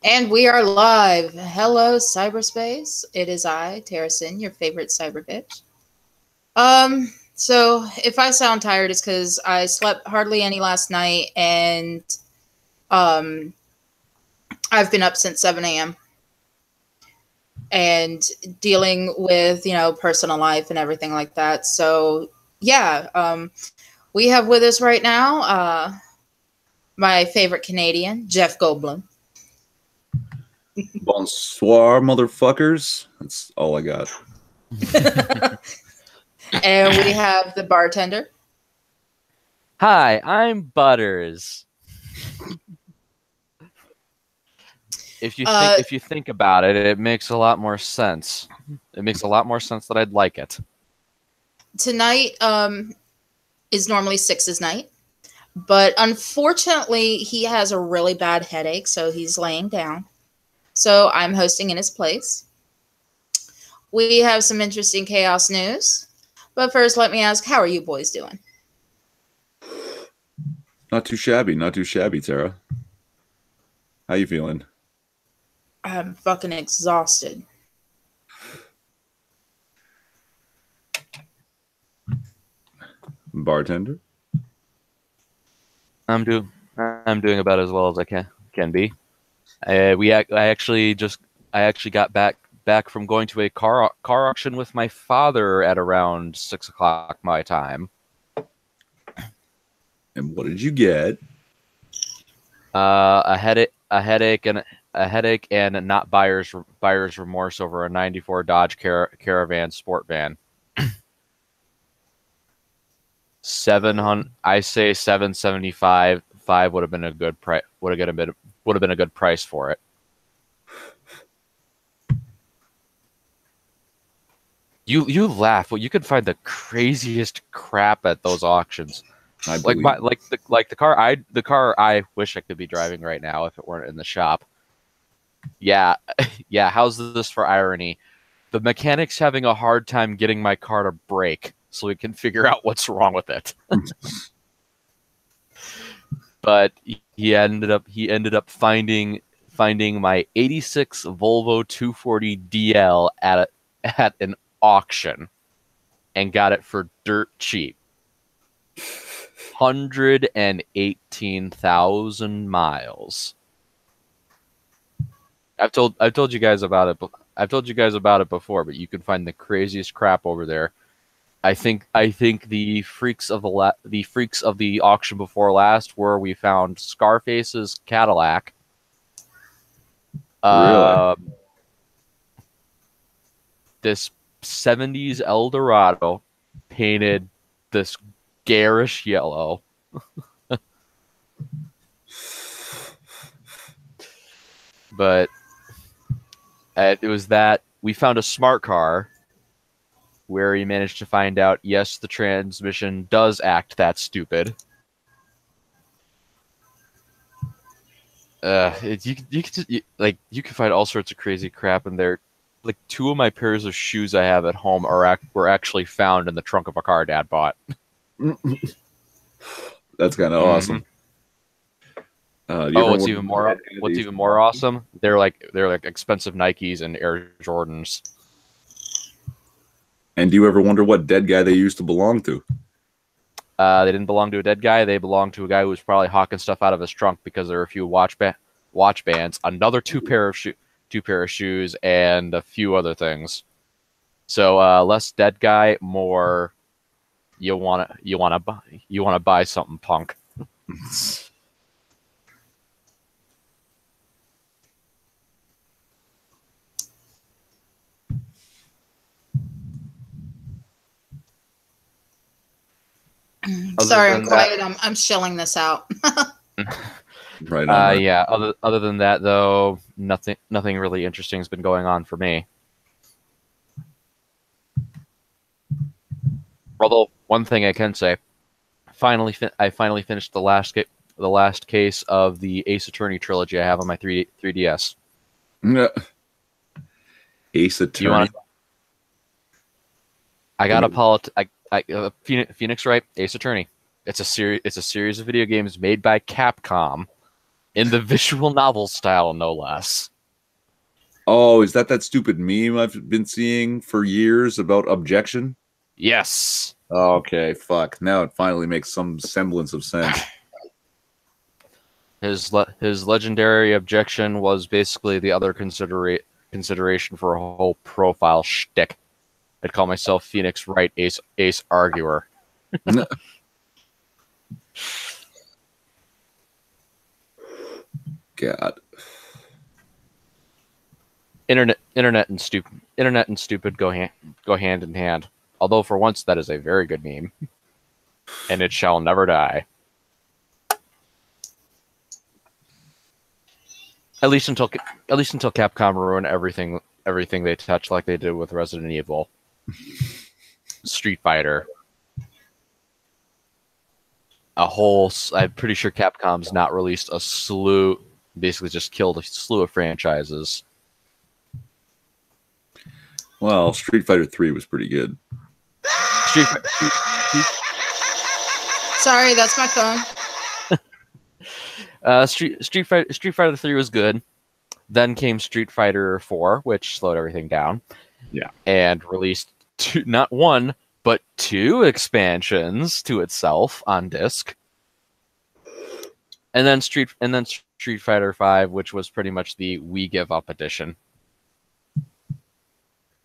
And we are live. Hello, cyberspace. It is I, Terracin, your favorite cyber bitch. So if I sound tired, it's because I slept hardly any last night, and um, I've been up since 7 a.m. and dealing with personal life and everything like that. So yeah, we have with us right now my favorite Canadian, Jeff Goldblum. Bonsoir, motherfuckers. That's all I got. And we have the bartender. Hi, I'm Butters. If you think about it, it makes a lot more sense. It makes a lot more sense that I'd like it. Tonight is normally Six's night, but unfortunately he has a really bad headache, so he's laying down. So I'm hosting in his place. We have some interesting chaos news, but first let me ask, how are you boys doing? Not too shabby, Tara. How you feeling? I'm fucking exhausted. Bartender? I'm doing about as well as I can be. I actually got back from going to a car auction with my father at around 6 o'clock my time. And what did you get? A headache and not buyer's remorse over a '94 Dodge Caravan sport van. 700. I say 775. Would have been a good price. Would have been a good price for it. You laugh. Well, you could find the craziest crap at those auctions. Like the car I wish I could be driving right now if it weren't in the shop. Yeah. How's this for irony? The mechanic's having a hard time getting my car to brake, so we can figure out what's wrong with it. But he ended up finding my '86 Volvo 240 DL at an auction, and got it for dirt cheap. 118,000 miles. I've told you guys about it. I've told you guys about it before, but you can find the craziest crap over there. I think the freaks of the auction before last were we found Scarface's Cadillac. Really? This '70s Eldorado painted this garish yellow. But it was that we found a smart car where he managed to find out, yes, the transmission does act that stupid. You can find all sorts of crazy crap in there. Like 2 of my pairs of shoes I have at home were actually found in the trunk of a car Dad bought. That's kind of awesome. What's even more awesome? They're like expensive Nikes and Air Jordans. And do you ever wonder what dead guy they used to belong to? They didn't belong to a dead guy. They belonged to a guy who was probably hawking stuff out of his trunk because there were a few watch bands, another 2 pair of shoes, and a few other things. So less dead guy, more you wanna buy something, punk. Sorry, I'm quiet. I'm shelling this out. Right on. Yeah. Other than that, though, nothing really interesting has been going on for me. Although one thing I can say, I finally finished the last case of the Ace Attorney trilogy I have on my 3DS. Ace Attorney. I got Phoenix Wright, Ace Attorney. It's a series of video games made by Capcom In the visual novel style, no less. Oh, is that stupid meme I've been seeing for years about objection? Yes. Okay, fuck. Now it finally makes some semblance of sense. His legendary objection was basically the other consideration for a whole profile shtick. I'd call myself Phoenix Wright Ace Arguer. God. Internet and stupid go hand in hand. Although for once that is a very good meme, and it shall never die. At least until Capcom ruin everything they touch, like they did with Resident Evil, Street Fighter. I'm pretty sure Capcom's not released a slew, basically just killed a slew of franchises. Well, Street Fighter 3 was pretty good. Sorry, that's my phone. Street Fighter 3 was good. Then came Street Fighter 4, which slowed everything down. Yeah. And released not one, but 2 expansions to itself on disc. And then Street Fighter 5, which was pretty much the We Give Up edition.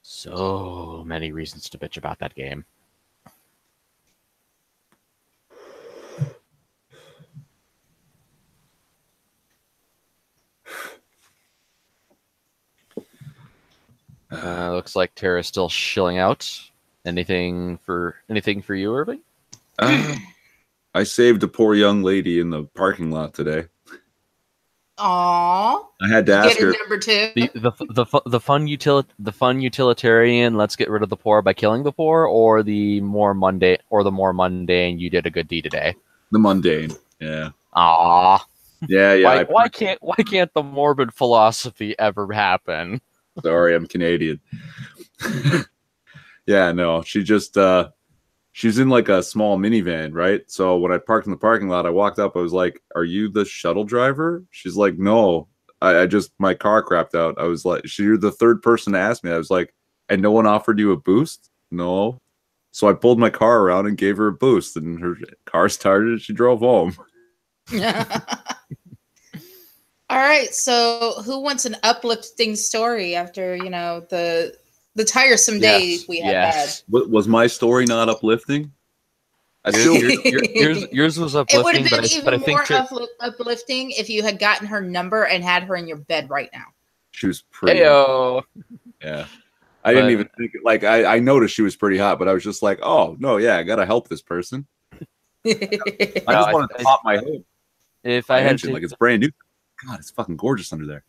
So many reasons to bitch about that game. Looks like Tara's still shilling out. Anything for you, Irving? I saved a poor young lady in the parking lot today. Aww. I had to ask her. Number 2. The fun utilitarian. Let's get rid of the poor by killing the poor, or the more mundane. You did a good deed today. The mundane. Yeah. Aww. Yeah. Why can't the morbid philosophy ever happen? Sorry, I'm Canadian. Yeah, no, she just she's in like a small minivan, right? So when I parked in the parking lot, I walked up. I was like, "Are you the shuttle driver?" She's like, "No, I just my car crapped out." I was like, "You're the third person to ask me." I was like, "And no one offered you a boost?" No. So I pulled my car around and gave her a boost, and her car started. And she drove home. All right, so who wants an uplifting story after the tiresome day we had? Was my story not uplifting? Yours was uplifting. It would have been even more uplifting if you had gotten her number and had her in your bed right now. She was pretty. Hot. Yeah, I didn't even think. Like I noticed she was pretty hot, but I was just like, oh no, yeah, I gotta help this person. I just wanted to pop my head. If I had like it's brand new. God, it's fucking gorgeous under there.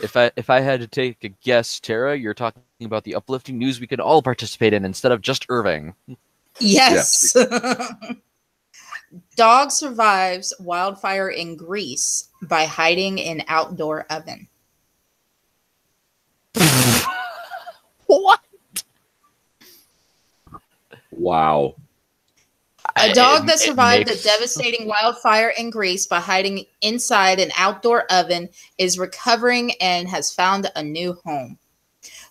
If I had to take a guess, Tara, you're talking about the uplifting news we could all participate in instead of just Irving. Yes. Dog survives wildfire in Greece by hiding in outdoor oven. What? Wow. A dog that survived a devastating wildfire in Greece by hiding inside an outdoor oven is recovering and has found a new home.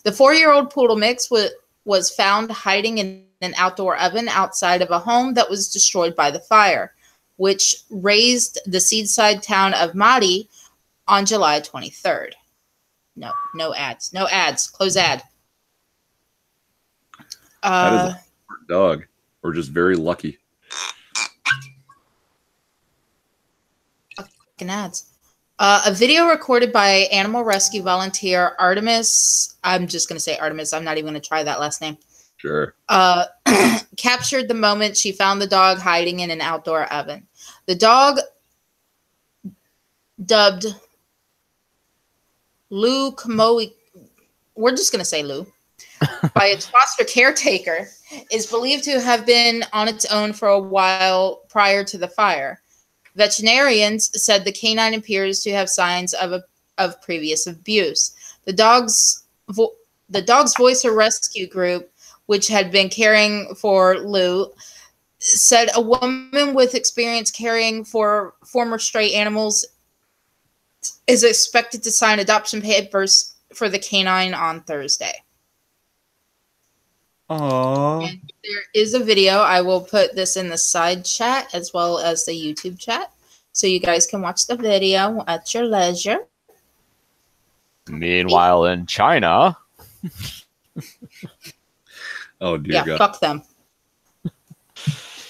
The 4-year-old poodle mix was found hiding in an outdoor oven outside of a home that was destroyed by the fire, which razed the seaside town of Madi on July 23rd. No ads. No ads. Close ad. That is a smart dog, or just very lucky. Ads. A video recorded by animal rescue volunteer Artemis. I'm just going to say Artemis. I'm not even going to try that last name. Sure. Captured the moment she found the dog hiding in an outdoor oven. The dog, dubbed Lou Kamoe, we're just going to say Lou, by its foster caretaker, is believed to have been on its own for a while prior to the fire. Veterinarians said the canine appears to have signs of previous abuse. The dog's voice of rescue group, which had been caring for Lou, said a woman with experience caring for former stray animals is expected to sign adoption papers for the canine on Thursday. Aww. And there is a video. I will put this in the side chat as well as the YouTube chat, so you guys can watch the video at your leisure. Meanwhile, in China... Oh, dear God. Fuck them.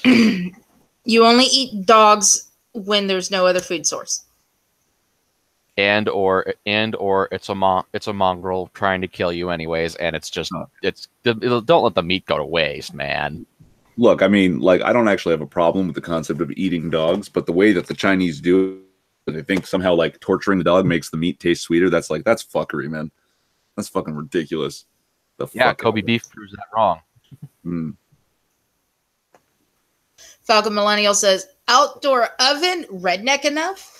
You only eat dogs when there's no other food source. And or it's a mongrel trying to kill you anyways, and it's just don't let the meat go to waste, man. Look, I mean, like, I don't actually have a problem with the concept of eating dogs, but the way that the Chinese do it, they think somehow like torturing the dog makes the meat taste sweeter. That's fuckery, man. That's fucking ridiculous. Kobe beef proves that wrong. Falcon Millennial says, outdoor oven, redneck enough?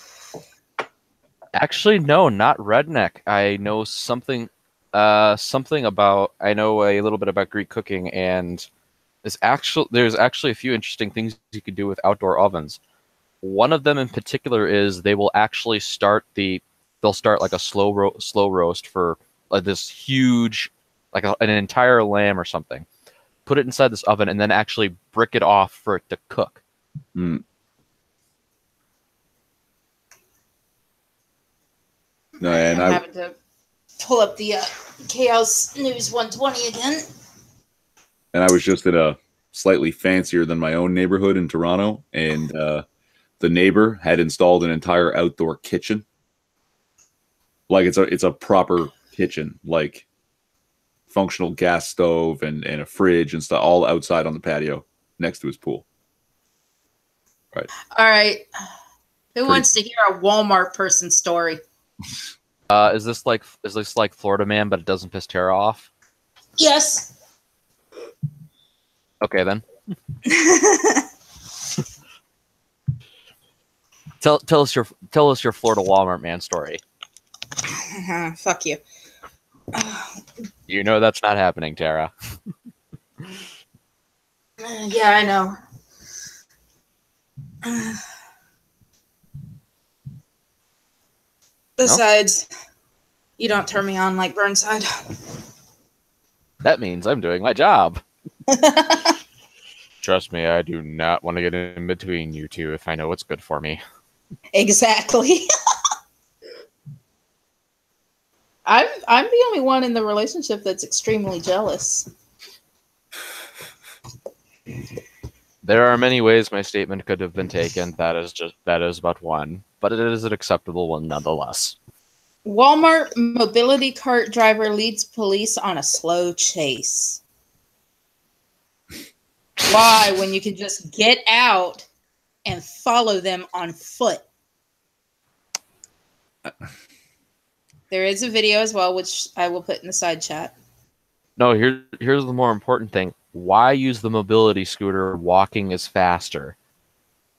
Actually, no, not redneck. I know something about. I know a little bit about Greek cooking, and there's actually a few interesting things you could do with outdoor ovens. One of them in particular is they will actually start like a slow roast for this huge, like an entire lamb or something. Put it inside this oven and then actually brick it off for it to cook. No, and I'm having to pull up the Chaos News 120 again. And I was just in a slightly fancier than my own neighborhood in Toronto, and the neighbor had installed an entire outdoor kitchen. Like it's a proper kitchen, like functional gas stove and a fridge and stuff, all outside on the patio next to his pool. Right. All right. Who wants to hear a Walmart person story? Is this like Florida Man, but it doesn't piss Tara off? Yes. Okay then. tell us your Florida Walmart Man story. Fuck you. You know that's not happening, Tara. Yeah, I know. Besides, you don't turn me on like Burnside. That means I'm doing my job. Trust me, I do not want to get in between you two if I know what's good for me. Exactly. I'm the only one in the relationship that's extremely jealous. There are many ways my statement could have been taken. That is but one, but it is an acceptable one nonetheless. Walmart mobility cart driver leads police on a slow chase. Why, when you can just get out and follow them on foot? There is a video as well, which I will put in the side chat. No, here's the more important thing. Why use the mobility scooter? Walking is faster.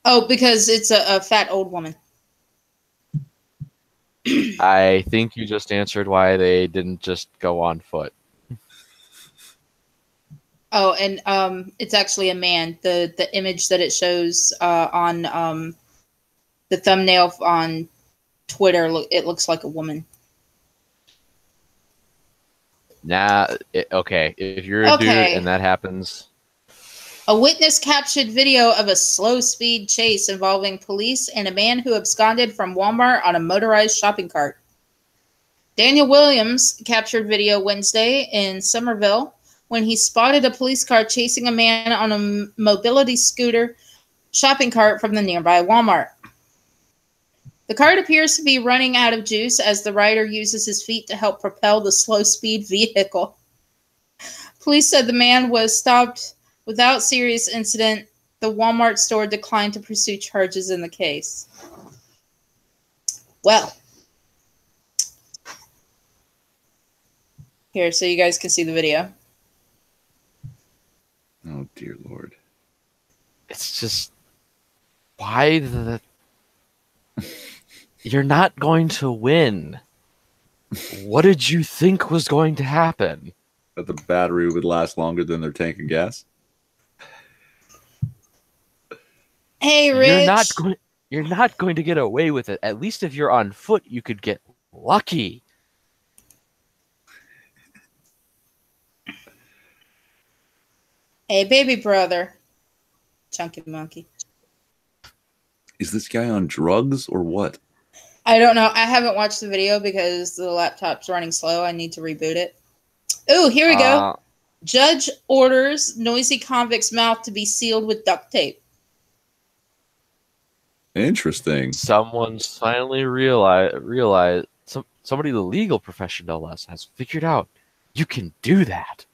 Oh, because it's a fat old woman. I think you just answered why they didn't just go on foot. Oh, and it's actually a man. The image that it shows on the thumbnail on Twitter, it looks like a woman. Okay. If you're a dude and that happens. A witness captured video of a slow speed chase involving police and a man who absconded from Walmart on a motorized shopping cart. Daniel Williams captured video Wednesday in Somerville when he spotted a police car chasing a man on a mobility scooter shopping cart from the nearby Walmart. The cart appears to be running out of juice as the rider uses his feet to help propel the slow-speed vehicle. Police said the man was stopped without serious incident. The Walmart store declined to pursue charges in the case. Well, here, so you guys can see the video. Oh, dear Lord. It's just... Why the... You're not going to win. What did you think was going to happen? That the battery would last longer than their tank of gas? Hey, Rich. You're not going to get away with it. At least if you're on foot, you could get lucky. Hey, baby brother. Chunky monkey. Is this guy on drugs or what? I don't know. I haven't watched the video because the laptop's running slow. I need to reboot it. Oh, here we go. Judge orders noisy convict's mouth to be sealed with duct tape. Interesting. Someone's finally realized somebody in the legal profession, no less, has figured out you can do that.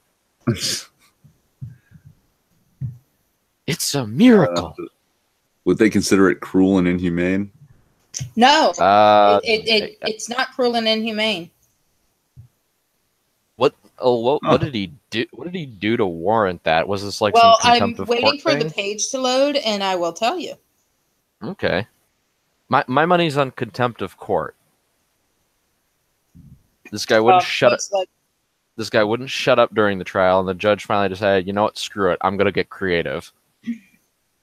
It's a miracle. Would they consider it cruel and inhumane? No, it's not cruel and inhumane. What did he do? What did he do to warrant that? Was this like well, some contempt I'm of waiting court for thing? the page to load, and I will tell you. Okay, my money's on contempt of court. This guy wouldn't shut up. This guy wouldn't shut up during the trial, and the judge finally decided, you know what, screw it, I'm gonna get creative.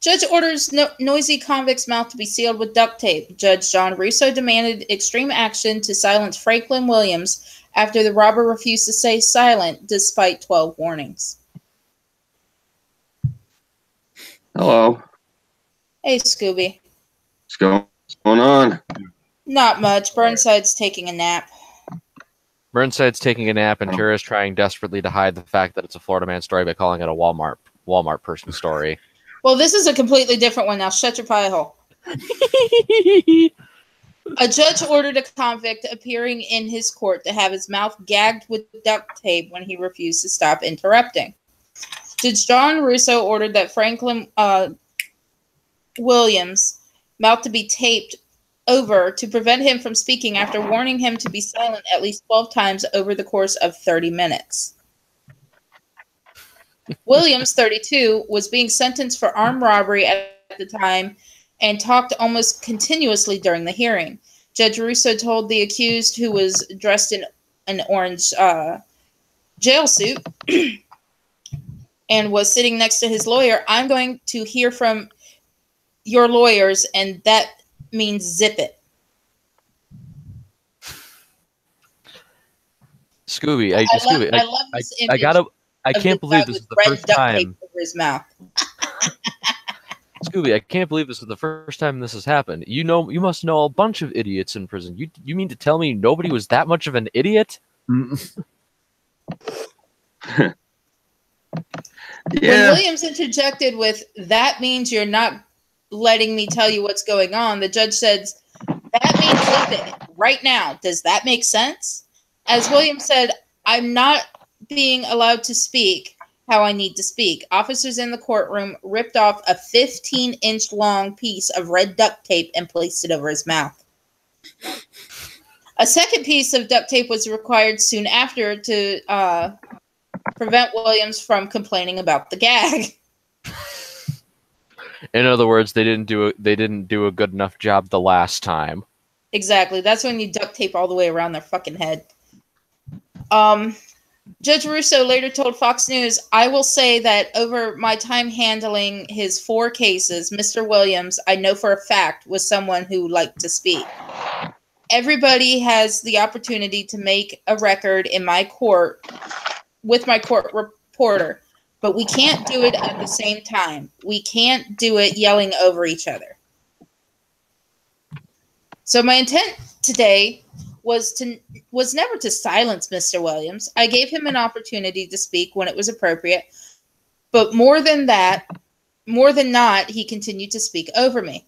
Judge orders noisy convict's mouth to be sealed with duct tape. Judge John Russo demanded extreme action to silence Franklin Williams after the robber refused to stay silent despite 12 warnings. Hello. Hey, Scooby. What's going on? Not much. Burnside's taking a nap. Burnside's taking a nap, and Tara's trying desperately to hide the fact that it's a Florida man story by calling it a Walmart person story. Well, this is a completely different one. Now shut your pie hole. A judge ordered a convict appearing in his court to have his mouth gagged with duct tape when he refused to stop interrupting. Judge John Russo ordered that Franklin Williams' mouth to be taped over to prevent him from speaking after warning him to be silent at least 12 times over the course of 30 minutes. Williams, 32, was being sentenced for armed robbery at the time and talked almost continuously during the hearing. Judge Russo told the accused, who was dressed in an orange jail suit and was sitting next to his lawyer, I'm going to hear from your lawyers, and that means zip it. Scooby, I love this image. I can't believe this is the first time. Over his mouth. Scooby, I can't believe this is the first time this has happened. You must know a bunch of idiots in prison. You mean to tell me nobody was that much of an idiot? Yeah. When Williams interjected with, "That means you're not letting me tell you what's going on," the judge said, "That means zip it right now. Does that make sense?" As Williams said, "I'm not being allowed to speak how I need to speak." Officers in the courtroom ripped off a 15-inch long piece of red duct tape and placed it over his mouth. A second piece of duct tape was required soon after to prevent Williams from complaining about the gag. In other words, they didn't do a good enough job the last time. Exactly. That's when you duct tape all the way around their fucking head. Judge Russo later told Fox News, "I will say that over my time handling his 4 cases, Mr. Williams, I know for a fact, was someone who liked to speak. Everybody has the opportunity to make a record in my court with my court reporter, but we can't do it at the same time. We can't do it yelling over each other. So my intent today was never to silence Mr. Williams. I gave him an opportunity to speak when it was appropriate, but more than not, he continued to speak over me."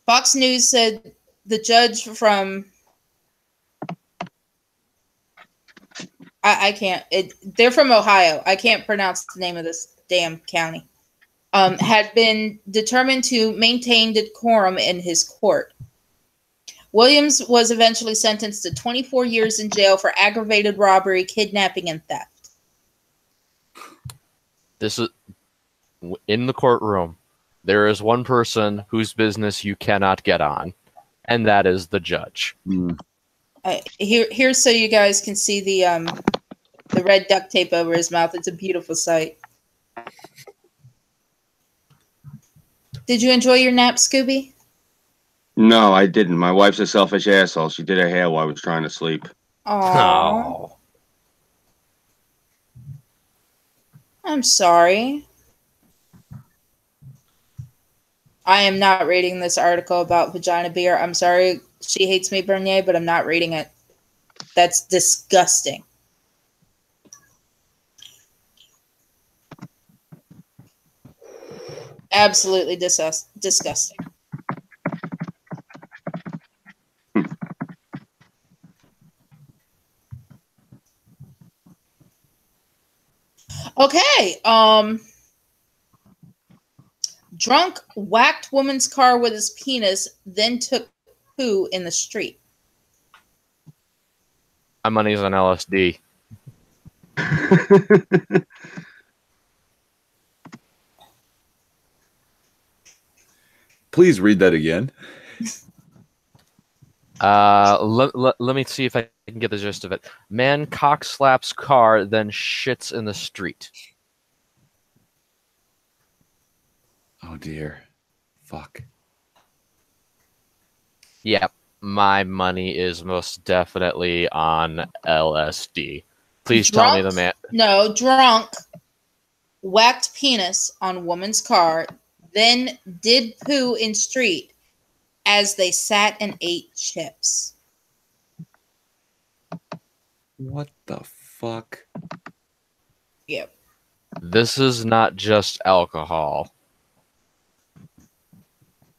Fox News said the judge from they're from Ohio. I can't pronounce the name of this damn county. Had been determined to maintain decorum in his court. Williams was eventually sentenced to 24 years in jail for aggravated robbery, kidnapping, and theft. This is in the courtroom. There is one person whose business you cannot get on, and that is the judge. Here's so you guys can see the red duct tape over his mouth. It's a beautiful sight. Did you enjoy your nap, Scooby? No, I didn't. My wife's a selfish asshole. She did her hair while I was trying to sleep. Aww. Oh. I'm sorry. I am not reading this article about vagina beer. I'm sorry. She hates me, Bernier, but I'm not reading it. That's disgusting. Absolutely disgusting. Okay. Drunk whacked woman's car with his penis, then took poo in the street. My money's on LSD. Please read that again. Let me see if I can get the gist of it. Man cock slaps car, then shits in the street. Oh dear. Fuck. Yep, my money is most definitely on LSD. Please tell me the man. No, drunk whacked penis on woman's car, then did poo in street as they sat and ate chips. What the fuck? Yep. This is not just alcohol.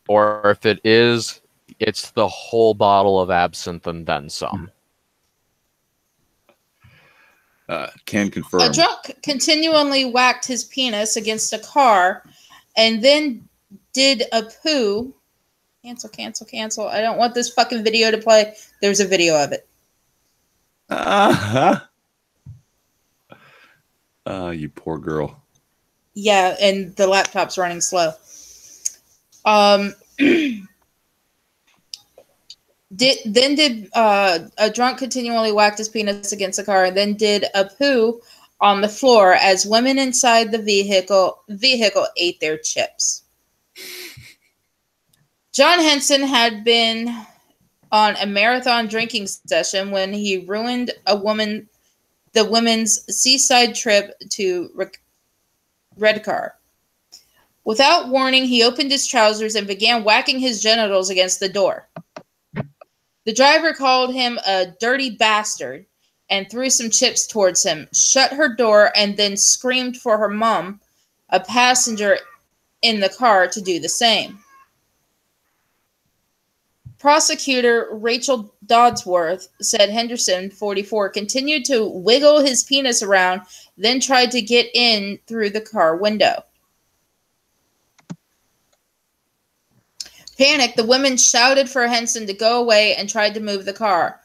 Or if it is, it's the whole bottle of absinthe and then some. Can confirm. A drunk continually whacked his penis against a car and then did a poo. Cancel. I don't want this fucking video to play. There's a video of it. You poor girl. Yeah, and the laptop's running slow. Did a drunk continually whacked his penis against the car and then did a poo on the floor as women inside the vehicle ate their chips. John Henson had been on a marathon drinking session when he ruined the women's seaside trip to Redcar. Without warning, he opened his trousers and began whacking his genitals against the door. The driver called him a dirty bastard and threw some chips towards him, shut her door, and then screamed for her mom, a passenger in the car, to do the same. Prosecutor Rachel Dodsworth said Henderson, 44, continued to wiggle his penis around, then tried to get in through the car window. Panicked, the women shouted for Henson to go away and tried to move the car,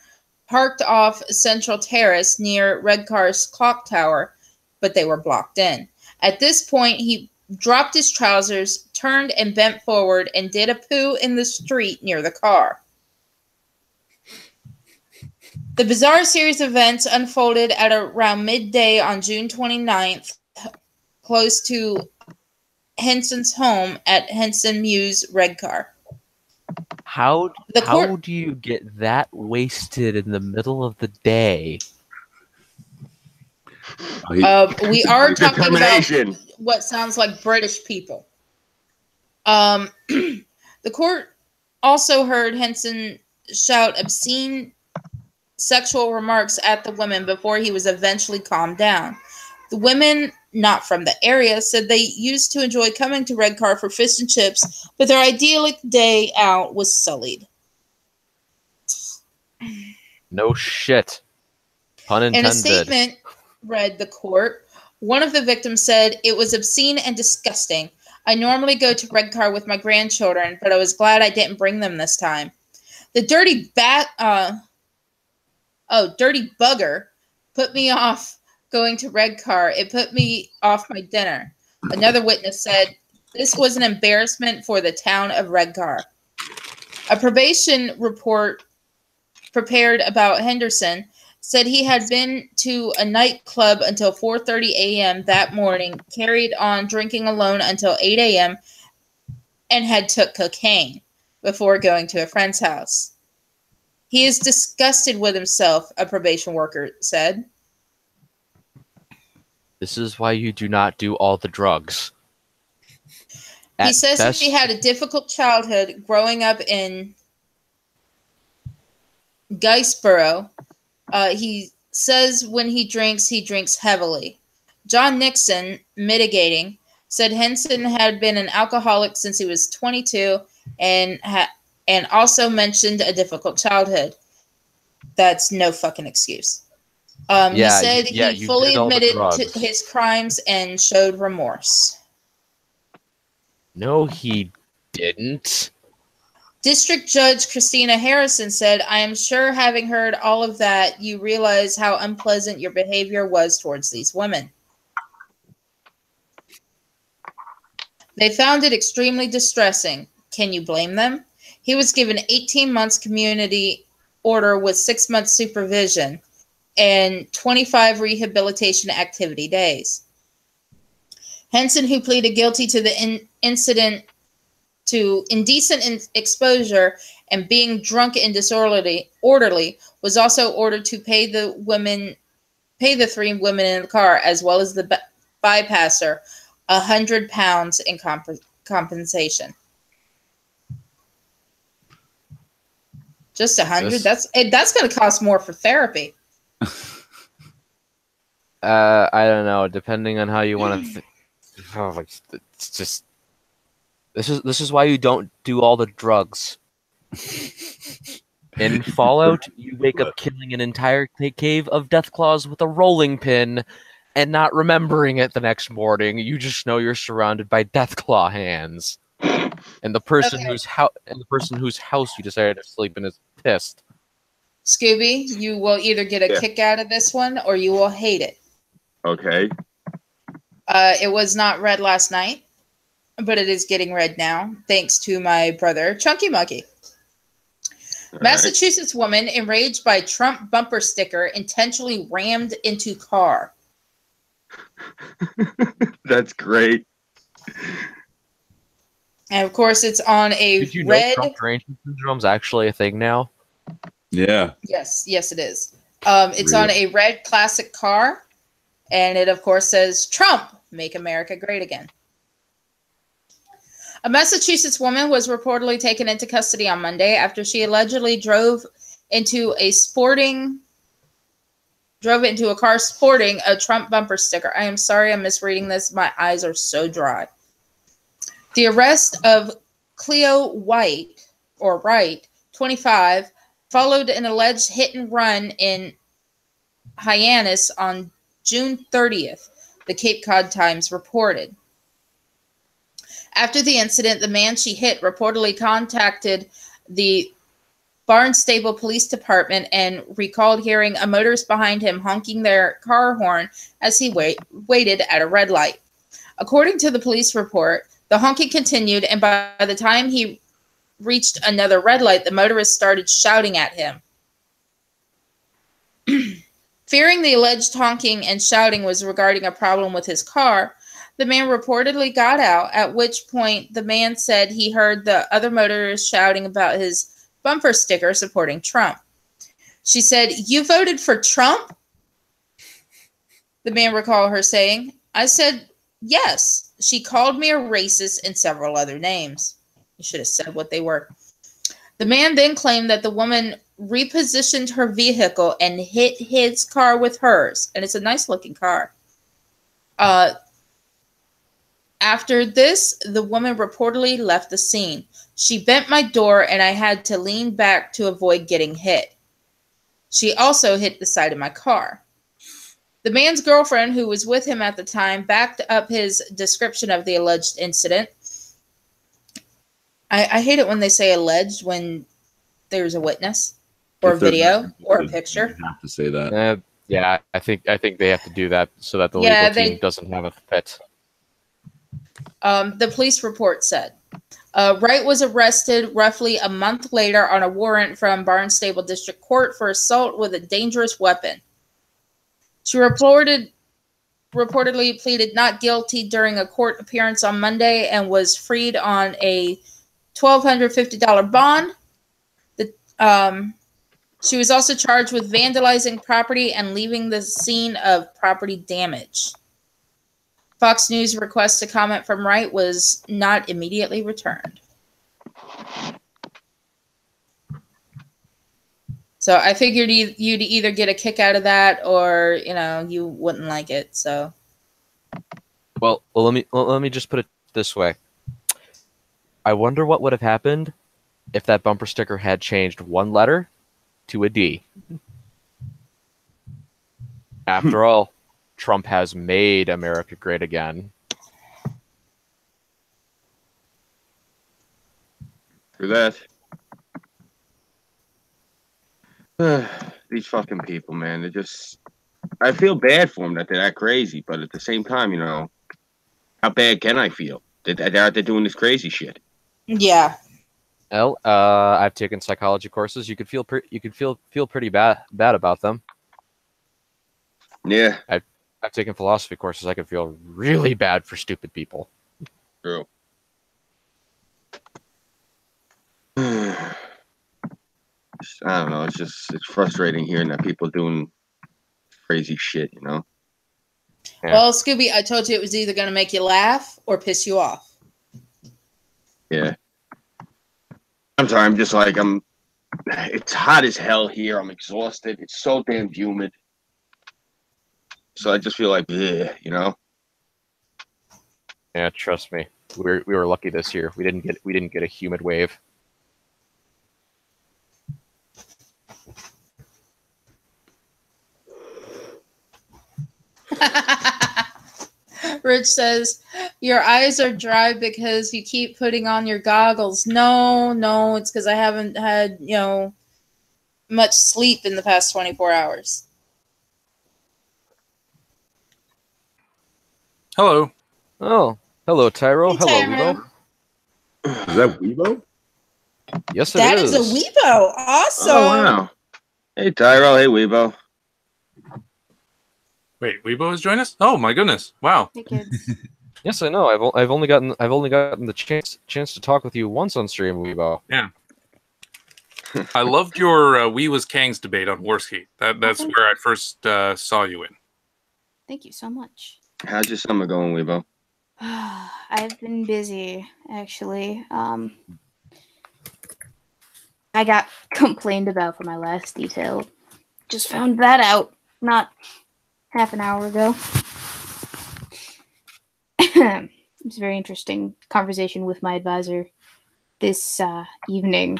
parked off Central Terrace near Redcar's clock tower, but they were blocked in. At this point, he dropped his trousers, turned and bent forward, and did a poo in the street near the car. The bizarre series of events unfolded at around midday on June 29th, close to Henson's home at Henson Mews, Redcar. How do you get that wasted in the middle of the day? We are talking about what sounds like British people. The court also heard Henson shout obscene sexual remarks at the women before he was eventually calmed down. The women, not from the area, said they used to enjoy coming to Redcar for fish and chips, but their idyllic day out was sullied. No shit. Pun intended. In a statement read the court, one of the victims said, "It was obscene and disgusting. I normally go to Redcar with my grandchildren, but I was glad I didn't bring them this time. The dirty dirty bugger put me off going to Redcar. It put me off my dinner." Another witness said, "This was an embarrassment for the town of Redcar." A probation report prepared about Henderson said he had been to a nightclub until 4:30 a.m. that morning, carried on drinking alone until 8 a.m., and had took cocaine before going to a friend's house. He is disgusted with himself, a probation worker said. This is why you do not do all the drugs. He says he had a difficult childhood growing up in Guysborough. He says when he drinks heavily. John Nixon, mitigating, said Henson had been an alcoholic since he was 22 and also mentioned a difficult childhood. That's no fucking excuse. He said he fully admitted to his crimes and showed remorse. No, he didn't. District Judge Christina Harrison said, I am sure having heard all of that, you realize how unpleasant your behavior was towards these women. They found it extremely distressing. Can you blame them? He was given 18 months community order with 6 months supervision and 25 rehabilitation activity days. Henson, who pleaded guilty to the incident to indecent exposure and being drunk and disorderly, was also ordered to pay the 3 women in the car as well as the bypasser £100 in compensation. Just 100? That's going to cost more for therapy. I don't know. Depending on how you want to. It's just. This is why you don't do all the drugs. In Fallout, you wake up killing an entire cave of Deathclaws with a rolling pin, and not remembering it the next morning. You just know you're surrounded by Deathclaw hands, and the person whose house you decided to sleep in is pissed. Scooby, you will either get a kick out of this one or you will hate it. Okay. It was not read last night, but it is getting read now, thanks to my brother, Chunky Monkey. All Massachusetts woman enraged by Trump bumper sticker intentionally rammed into car. That's great. And of course, it's on a Did you red. know Trump derangement syndrome's actually a thing now? Yeah. Yes, it is. It's on a red classic car, and it of course says Trump, make America great again. A Massachusetts woman was reportedly taken into custody on Monday after she allegedly drove into a car sporting a Trump bumper sticker. I am sorry I'm misreading this. My eyes are so dry. The arrest of Cleo Wright, 25, followed an alleged hit and run in Hyannis on June 30th, the Cape Cod Times reported. After the incident, the man she hit reportedly contacted the Barnstable Police Department and recalled hearing a motorist behind him honking their car horn as he waited at a red light. According to the police report, the honking continued, and by the time he reached another red light, the motorist started shouting at him. Fearing the alleged honking and shouting was regarding a problem with his car, the man reportedly got out, at which point the man said he heard the other motorist shouting about his bumper sticker supporting Trump. She said, "You voted for Trump?" The man recalled her saying, "I said, yes." She called me a racist and several other names. You should have said what they were. The man then claimed that the woman repositioned her vehicle and hit his car with hers. And it's a nice looking car. After this, the woman reportedly left the scene. She bent my door and I had to lean back to avoid getting hit. She also hit the side of my car. The man's girlfriend, who was with him at the time, backed up his description of the alleged incident. I hate it when they say alleged when there's a witness or a video or a picture. You have to say that. Yeah, I think they have to do that so that the legal team doesn't have a fit. The police report said Wright was arrested roughly a month later on a warrant from Barnstable District Court for assault with a dangerous weapon. She reported reportedly pleaded not guilty during a court appearance on Monday and was freed on a $1,250 bond. She was also charged with vandalizing property and leaving the scene of property damage. Fox News' request to comment from Wright was not immediately returned. So I figured you'd either get a kick out of that or, you wouldn't like it. So, well, let me just put it this way. I wonder what would have happened if that bumper sticker had changed one letter to a D. After all, Trump has made America great again. For that. These fucking people, man. They're just... I feel bad for them that they're that crazy, but at the same time, how bad can I feel? They're out there doing this crazy shit. Yeah. Well, I've taken psychology courses. You could feel pretty bad about them. Yeah. I've taken philosophy courses. I could feel really bad for stupid people. True. I don't know. It's frustrating hearing that people doing crazy shit, Yeah. Well, Scooby, I told you it was either going to make you laugh or piss you off. Yeah. I'm sorry. I'm just like, it's hot as hell here. I'm exhausted. It's so damn humid. So I just feel like, bleh, Yeah, trust me. We were lucky this year. We didn't get a humid wave. Rich says, your eyes are dry because you keep putting on your goggles. No, it's because I haven't had, much sleep in the past 24 hours. Hello. Oh, hello, Tyro. Hey, Hello, Tyro. Weebo. Is that Weibo? Yes, it That is. is a Weibo. Awesome. Oh, wow. Hey, Tyro. Hey, Weibo. Wait, Weibo has joined us? Oh my goodness! Wow. Hey kids. Yes, I know. I've only gotten the chance to talk with you once on stream, Weibo. Yeah. I loved your We Was Kangs debate on Warski. That's Okay. where I first saw you in. Thank you so much. How's your summer going, Weibo? I've been busy, actually. I got complained about for my last detail. Just found that out not half an hour ago. It was a very interesting conversation with my advisor this evening.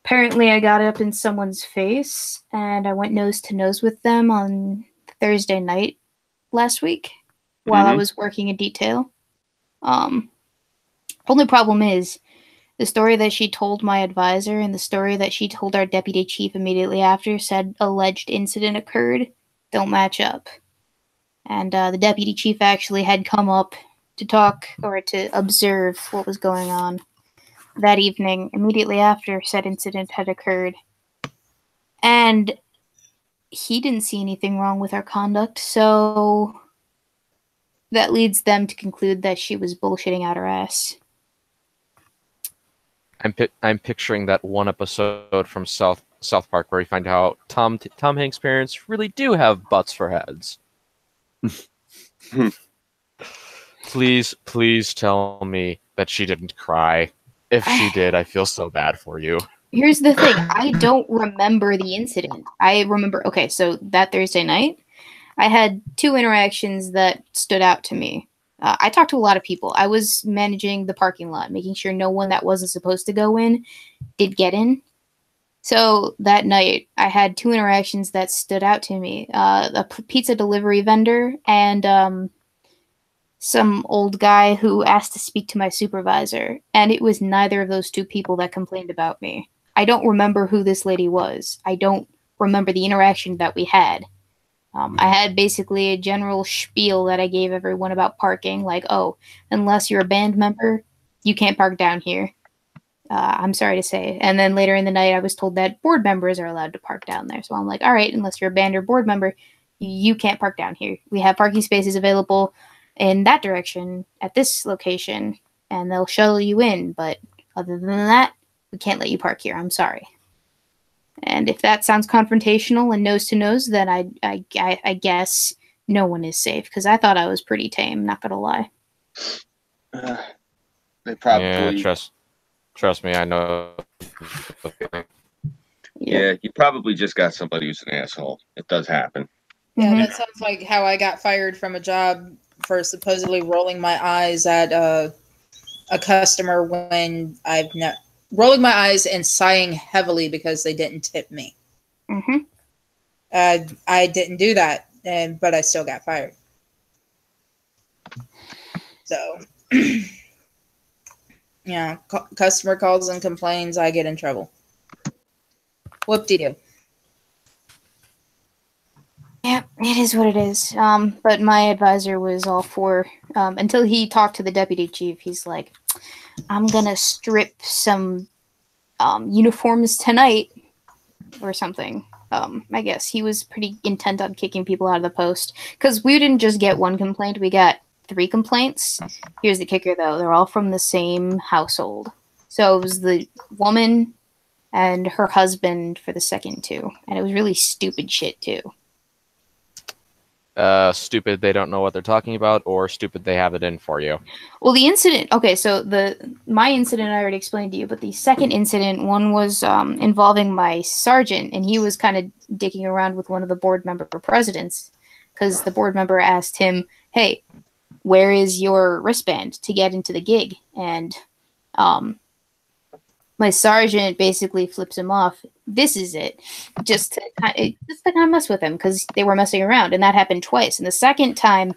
Apparently, I got up in someone's face, and I went nose to nose with them on Thursday night last week while I was working in detail. Only problem is the story that she told my advisor and the story that she told our deputy chief immediately after said alleged incident occurred don't match up. And the deputy chief actually had come up to talk or to observe what was going on that evening immediately after said incident had occurred. And he didn't see anything wrong with our conduct, so that leads them to conclude that she was bullshitting out her ass. I'm picturing that one episode from South Park where we find out Tom Hanks' parents really do have butts for heads. Please tell me that she didn't cry. If she did, I feel so bad for you. Here's the thing. I don't remember the incident. I remember, okay, so that Thursday night, I had two interactions that stood out to me. I talked to a lot of people. I was managing the parking lot, making sure no one that wasn't supposed to go in did get in. So that night, I had two interactions that stood out to me. A pizza delivery vendor and some old guy who asked to speak to my supervisor. And it was neither of those two people that complained about me. I don't remember who this lady was. I don't remember the interaction that we had. I had basically a general spiel that I gave everyone about parking, like, oh, unless you're a band member, you can't park down here. I'm sorry to say. And then later in the night, I was told that board members are allowed to park down there. So I'm like, all right, unless you're a band or board member, you can't park down here. We have parking spaces available in that direction at this location, and they'll shuttle you in. But other than that, we can't let you park here. I'm sorry. And if that sounds confrontational and nose to nose, then I guess no one is safe, because I thought I was pretty tame, not gonna lie. They probably... Yeah, trust me, I know. Yeah, you probably just got somebody who's an asshole. It does happen. Yeah, that sounds like how I got fired from a job for supposedly rolling my eyes at a customer when rolling my eyes and sighing heavily because they didn't tip me. Mm-hmm. I didn't do that, but I still got fired. So, yeah, customer calls and complains, I get in trouble. Whoop-de-doo. Yeah, it is what it is. But my advisor was all for, until he talked to the deputy chief, he's like, I'm gonna strip some uniforms tonight or something. I guess he was pretty intent on kicking people out of the post, because we didn't just get one complaint, we got 3 complaints. Here's the kicker, though. They're all from the same household. So it was the woman and her husband for the second 2. And it was really stupid shit, too. Stupid they don't know what they're talking about, or stupid they have it in for you? Well, the incident... Okay, so my incident I already explained to you, but the second incident, one was involving my sergeant, and he was kind of dicking around with one of the board member presidents, because the board member asked him, hey, where is your wristband to get into the gig? And my sergeant basically flips him off. This is it. Just to kind of mess with him, because they were messing around, and that happened twice. And the second time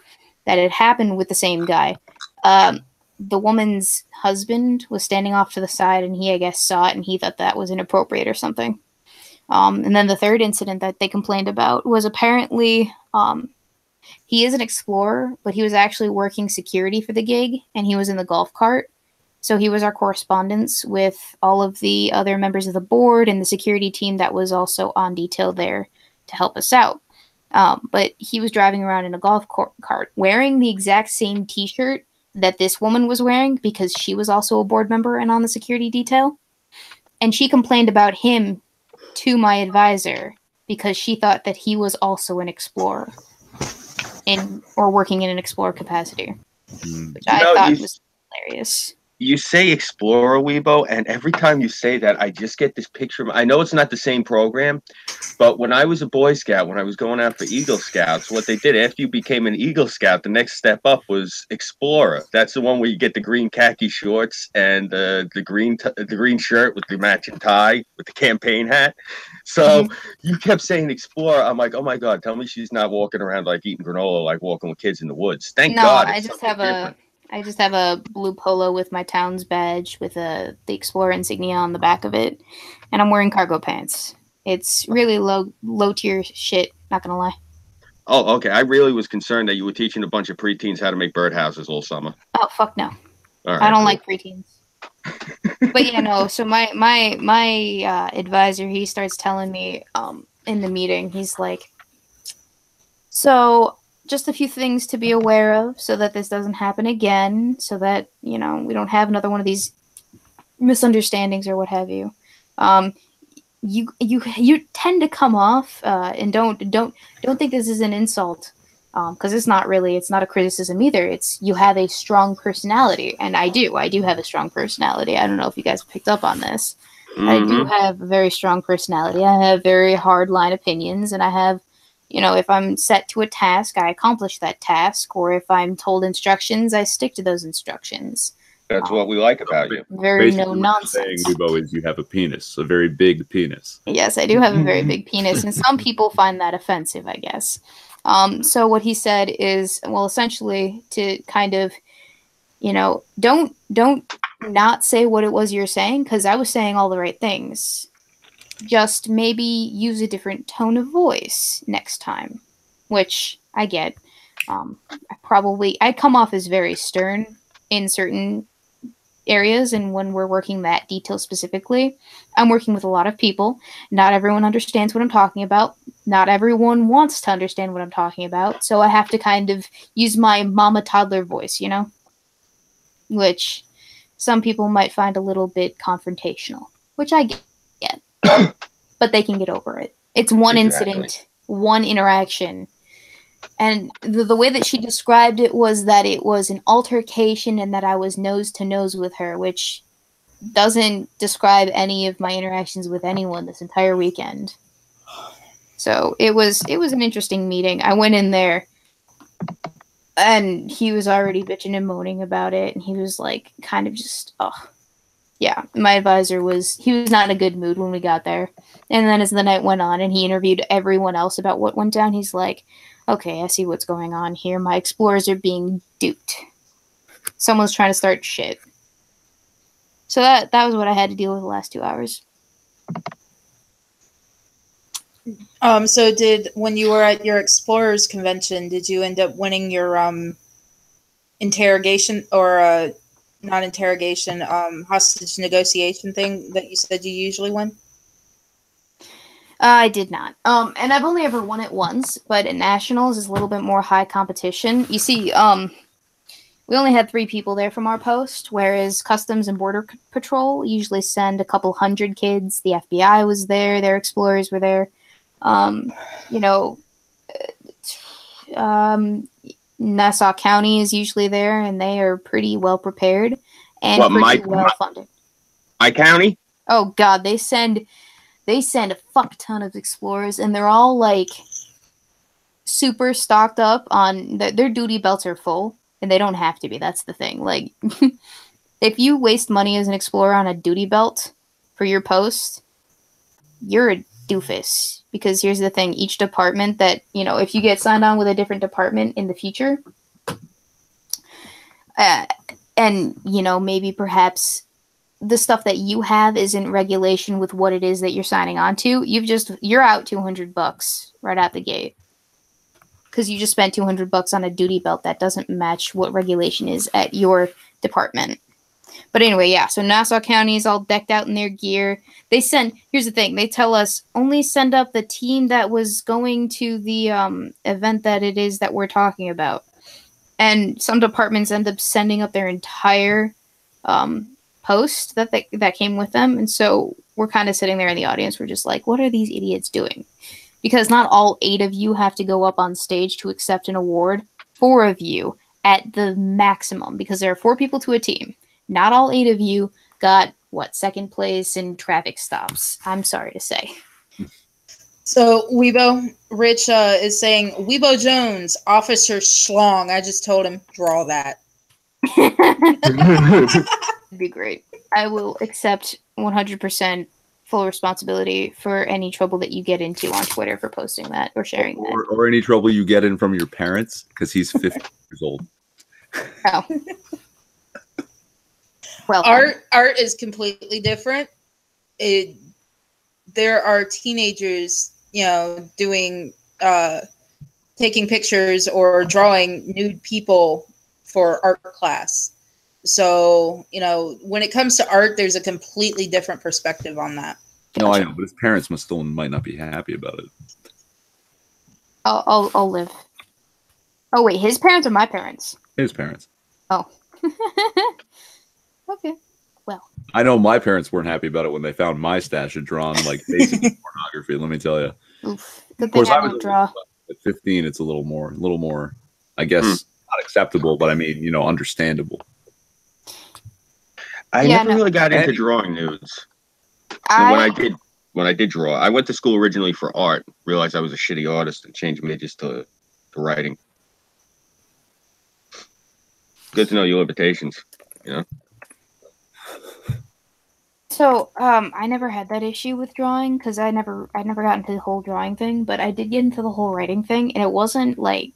that it happened with the same guy, the woman's husband was standing off to the side, and he, I guess, saw it, and he thought that was inappropriate or something. And then the third incident that they complained about was apparently... he is an explorer, but he was actually working security for the gig, and he was in the golf cart. So he was our correspondence with all of the other members of the board and the security team that was also on detail there to help us out. But he was driving around in a golf cart wearing the exact same t-shirt that this woman was wearing, because she was also a board member and on the security detail. And she complained about him to my advisor because she thought that he was also an explorer. Or working in an explorer capacity, which I thought was hilarious. You say Explorer, Weibo, and every time you say that, I just get this picture. I know it's not the same program, but when I was a Boy Scout, when I was going out for Eagle Scouts, what they did after you became an Eagle Scout, the next step up was Explorer. That's the one where you get the green khaki shorts and the green shirt with the matching tie with the campaign hat. So you kept saying Explorer. I'm like, oh my God, tell me she's not walking around like eating granola, like walking with kids in the woods. Thank God. No, I just have a blue polo with my town's badge with the Explorer insignia on the back of it, and I'm wearing cargo pants. It's really low tier shit, not gonna lie. Oh, okay. I really was concerned that you were teaching a bunch of preteens how to make birdhouses all summer. Oh, fuck no. All right, I don't like preteens. But yeah, no. So my advisor, he starts telling me in the meeting, he's like, so just a few things to be aware of so that this doesn't happen again, so that, you know, we don't have another one of these misunderstandings or what have you. You tend to come off, and don't think this is an insult, because it's not really. It's not a criticism either. It's you have a strong personality, and I do have a strong personality. I don't know if you guys picked up on this. Mm-hmm. I do have a very strong personality. I have very hardline opinions, and I have, you know, if I'm set to a task, I accomplish that task, or if I'm told instructions, I stick to those instructions. That's what we like about you. Very no nonsense. Saying, Weibo, is you have a penis, a very big penis. Yes, I do have a very big penis, and some people find that offensive, I guess. So what he said is, well, essentially to kind of, you know, don't not say what it was you're saying, because I was saying all the right things. Just maybe use a different tone of voice next time, which I get. I come off as very stern in certain areas and when we're working that detail specifically, I'm working with a lot of people. Not everyone understands what I'm talking about. Not everyone wants to understand what I'm talking about. So I have to kind of use my mama toddler voice, you know? Which some people might find a little bit confrontational, which I get. But they can get over it. It's one incident, one interaction. And the way that she described it was that it was an altercation and that I was nose to nose with her, which doesn't describe any of my interactions with anyone this entire weekend. So it was an interesting meeting. I went in there and he was already bitching and moaning about it, and he was like kind of just yeah. My advisor was not in a good mood when we got there. And then as the night went on and he interviewed everyone else about what went down, he's like, okay, I see what's going on here. My explorers are being duped. Someone's trying to start shit. So that was what I had to deal with the last 2 hours. So when you were at your explorers convention, did you end up winning your interrogation or not interrogation, hostage negotiation thing that you said you usually win? I did not. And I've only ever won it once, but at nationals is a little bit more high competition. You see, we only had 3 people there from our post, whereas Customs and Border Patrol usually send a couple hundred kids. The FBI was there. Their explorers were there. Nassau County is usually there, and they are pretty well prepared and well funded. My county? Oh God, they send a fuck ton of explorers, and they're all like super stocked up on their duty belts are full, and they don't have to be. That's the thing. Like, if you waste money as an explorer on a duty belt for your post, you're a doofus. Because here's the thing: each department that if you get signed on with a different department in the future, and maybe perhaps the stuff that you have is in regulation with what it is that you're signing on to, you're out $200 right out the gate. Because you just spent $200 on a duty belt that doesn't match what regulation is at your department. But anyway, yeah, so Nassau County is all decked out in their gear. Here's the thing, they tell us only send up the team that was going to the event that it is that we're talking about. And some departments end up sending up their entire post that came with them, and so we're kind of sitting there in the audience. We're just like, what are these idiots doing? Because not all 8 of you have to go up on stage to accept an award. 4 of you at the maximum, because there are 4 people to a team. Not all 8 of you got second place in traffic stops. I'm sorry to say. So Weibo Rich is saying Weibo Jones, Officer Schlong. I just told him draw that. It'd be great. I will accept 100% full responsibility for any trouble that you get into on Twitter for posting that or sharing that. Or any trouble you get in from your parents, because he's 50 years old. Oh. Well, art is completely different. There are teenagers, doing taking pictures or drawing nude people for art class. So, when it comes to art, there's a completely different perspective on that. No, I know, but his parents might not be happy about it. I'll live. Oh wait, his parents or my parents? His parents. Oh. Okay. Well. I know my parents weren't happy about it when they found my stash of drawn basic pornography. Let me tell you. Oof. Good thing I don't draw. At 15, it's a little more. I guess not acceptable, but I mean, understandable. I never really got into drawing nudes. And when I did draw, I went to school originally for art. Realized I was a shitty artist and changed majors to writing. Good to know your limitations. So, I never had that issue with drawing because I never got into the whole drawing thing, but I did get into the whole writing thing, and it wasn't like,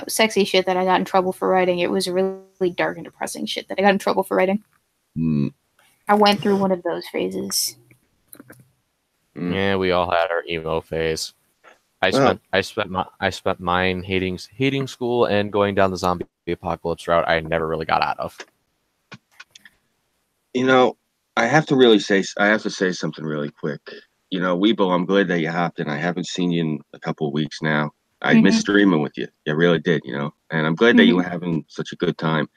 sexy shit that I got in trouble for writing. It was really dark and depressing shit that I got in trouble for writing. I went through one of those phases. Yeah, we all had our emo phase. I spent mine hating school and going down the zombie apocalypse route I never really got out of. You know, I have to say something really quick. You know, Weebo, I'm glad that you hopped in. I haven't seen you in a couple of weeks now. I missed streaming with you. I really did, you know. And I'm glad that you were having such a good time.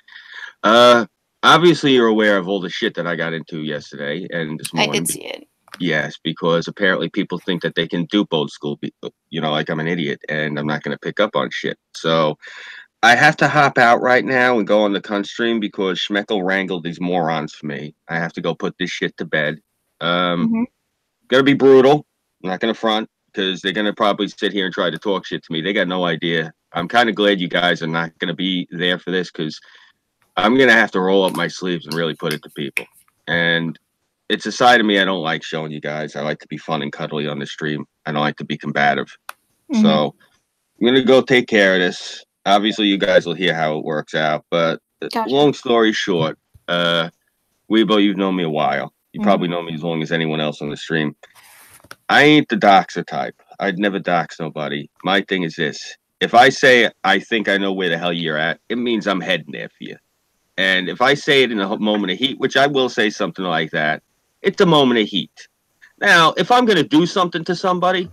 Uh Obviously you're aware of all the shit that I got into yesterday and this I morning. did see it. Yes, because apparently people think that they can dupe old school, you know, like I'm an idiot and I'm not going to pick up on shit. So I have to hop out right now and go on the cunt stream because Schmeckel wrangled these morons for me. I have to go put this shit to bed. Gonna be brutal. I'm not gonna front because they're gonna probably sit here and try to talk shit to me. They got no idea. I'm kind of glad you guys are not gonna be there for this because I'm gonna have to roll up my sleeves and really put it to people. And it's a side of me I don't like showing you guys. I like to be fun and cuddly on the stream. I don't like to be combative. So I'm gonna go take care of this. Obviously, you guys will hear how it works out. But Gotcha. long story short, Weebo, you've known me a while. You probably know me as long as anyone else on the stream. I ain't the doxer type. I'd never dox nobody. My thing is this: if I say I think I know where the hell you're at, it means I'm heading there for you. And if I say it in a moment of heat, which I will say something like that, it's a moment of heat. Now, if I'm gonna do something to somebody,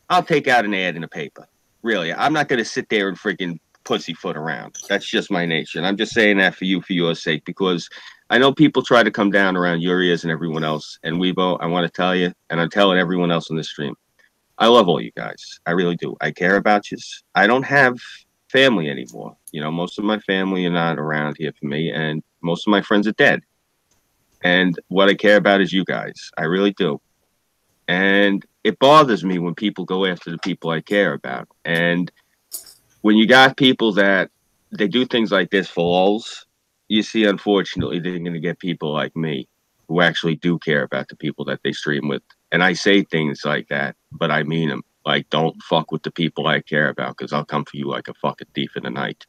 I'll take out an ad in the paper. Really, I'm not going to sit there and freaking pussyfoot around. That's just my nature. And I'm just saying that for you, for your sake, because I know people try to come down around your ears and everyone else. And Weebo, I want to tell you, and I'm telling everyone else on the stream, I love all you guys. I really do. I care about you. I don't have family anymore. You know, most of my family are not around here for me, and most of my friends are dead. And what I care about is you guys. I really do. And it bothers me when people go after the people I care about. And when you got people that they do things like this for lulz, you see, unfortunately, they're going to get people like me who actually do care about the people that they stream with. And I say things like that, but I mean them. Like, don't fuck with the people I care about because I'll come for you like a fucking thief in the night.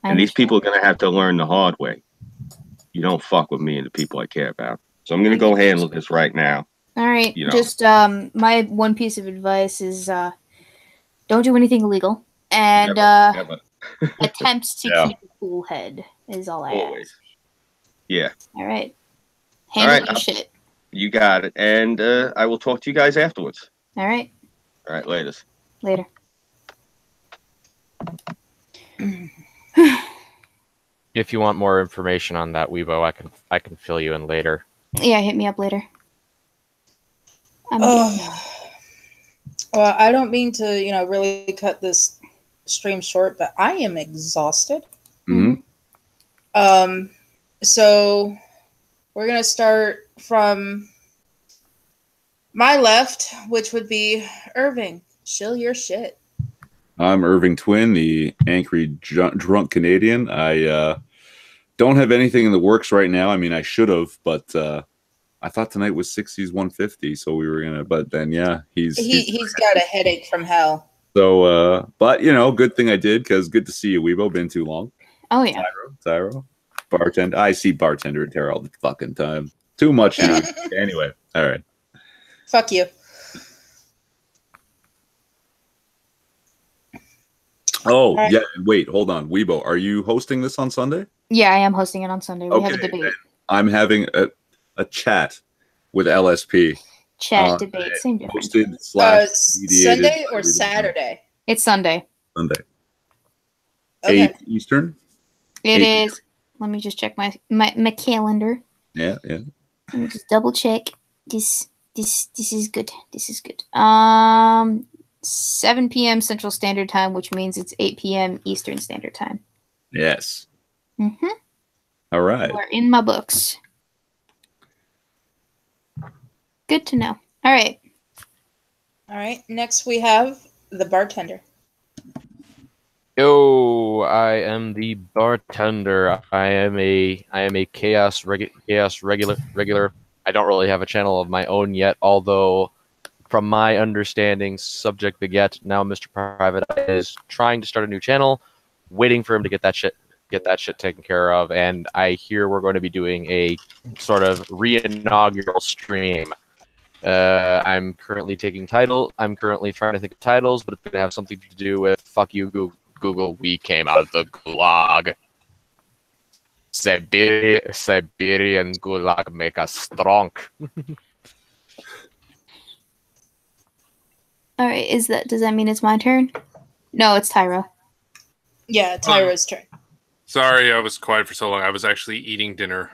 And these people are going to have to learn the hard way. You don't fuck with me and the people I care about. So I'm going to go handle this right now. All right. You know. Just my one piece of advice is don't do anything illegal and Never. attempt to Yeah. keep a cool head is all I Always. ask. Yeah. All right. Handle All right, your shit. You got it. And I will talk to you guys afterwards. All right. All right, later. Later. If you want more information on that, Weebo, I can fill you in later. Yeah, hit me up later. Well, I don't mean to, really cut this stream short, but I am exhausted. Mm-hmm. So we're gonna start from my left, which would be Irving. Chill your shit. I'm Irving Twin, the angry drunk Canadian. I don't have anything in the works right now. I mean, I should have, but I thought tonight was 60s 150, so we were gonna. But then, yeah, he's got a headache from hell. So, but good thing I did because good to see you, Weebo. Been too long. Oh yeah, Tyro, bartender. I see bartender and Tara all the fucking time. Too much now. Anyway, all right. Fuck you. Oh yeah, wait, hold on, Weebo. Are you hosting this on Sunday? Yeah, I am hosting it on Sunday. We have a debate. I'm having a chat with LSP. Chat debate, same difference. Sunday or Saturday? It's Sunday. Sunday. Okay. 8 Eastern. It is. Let me just check my calendar. Yeah. Let me just double check. This is good. This is good. 7 p.m. Central Standard Time, which means it's 8 p.m. Eastern Standard Time. Yes. Mm-hmm. All right. We're in my books. Good to know. All right. Next we have the bartender. Yo, I am the bartender. I am a chaos regular. I don't really have a channel of my own yet, although from my understanding, Subject Beget, now Mr. Private Eye, is trying to start a new channel, waiting for him to get that shit taken care of, and I hear we're going to be doing a sort of re-inaugural stream. I'm currently taking title. I'm currently trying to think of titles, but it's going to have something to do with fuck you, Google. We came out of the gulag. Siberian gulag make us strong. All right, does that mean it's my turn? No, it's Tyra. Yeah, Tyra's turn. Sorry, I was quiet for so long. I was actually eating dinner.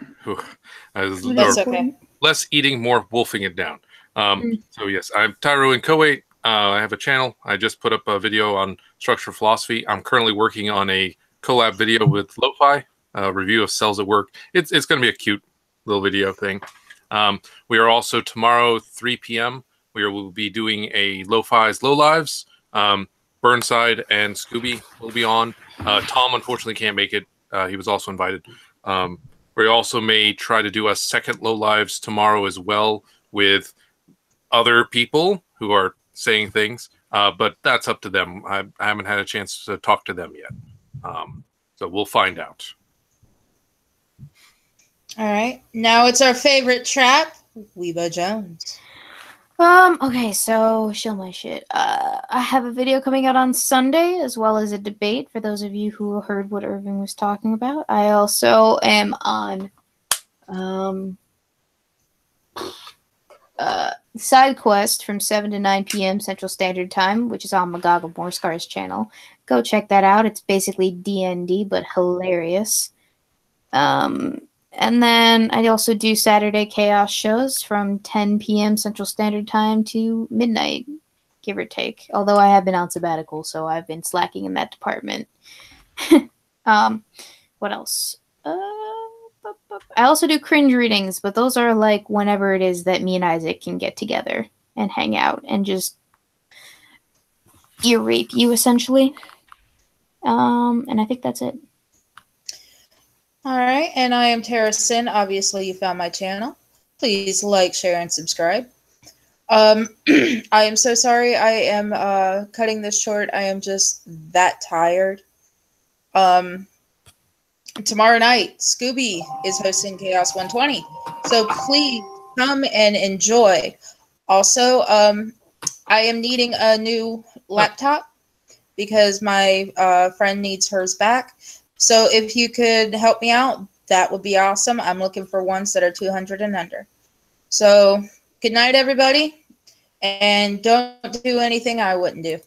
That's okay. Less eating, more wolfing it down. So yes, I'm Tyro in Kuwait. I have a channel. I just put up a video on structural philosophy. I'm currently working on a collab video with Lo-Fi, a review of Cells at Work. It's going to be a cute little video thing. We are also tomorrow, 3 p.m., we will be doing a Lo-Fi's Low Lives. Burnside and Scooby will be on. Tom unfortunately can't make it. He was also invited. We also may try to do a second Low Lives tomorrow as well with other people who are saying things, but that's up to them. I haven't had a chance to talk to them yet. So we'll find out. All right. Now it's our favorite trap, Weeba Jones. Okay, so show my shit. I have a video coming out on Sunday, as well as a debate for those of you who heard what Irving was talking about. I also am on Side Quest from 7 to 9 p.m. Central Standard Time, which is on Magog of Morscar's channel. Go check that out. It's basically D&D, but hilarious. And then I also do Saturday Chaos shows from 10 p.m. Central Standard Time to midnight, give or take. Although I have been on sabbatical, so I've been slacking in that department. What else? I also do cringe readings, but those are like whenever it is that me and Isaac can get together and hang out and just ear rape you, essentially. And I think that's it. All right, and I am Tara Sin. Obviously, you found my channel. Please like, share, and subscribe. I am so sorry I am cutting this short. I am just that tired. Tomorrow night, Scooby is hosting Chaos120. So please come and enjoy. Also, I am needing a new laptop because my friend needs hers back. So if you could help me out, that would be awesome. I'm looking for ones that are 200 and under. So good night, everybody. And don't do anything I wouldn't do.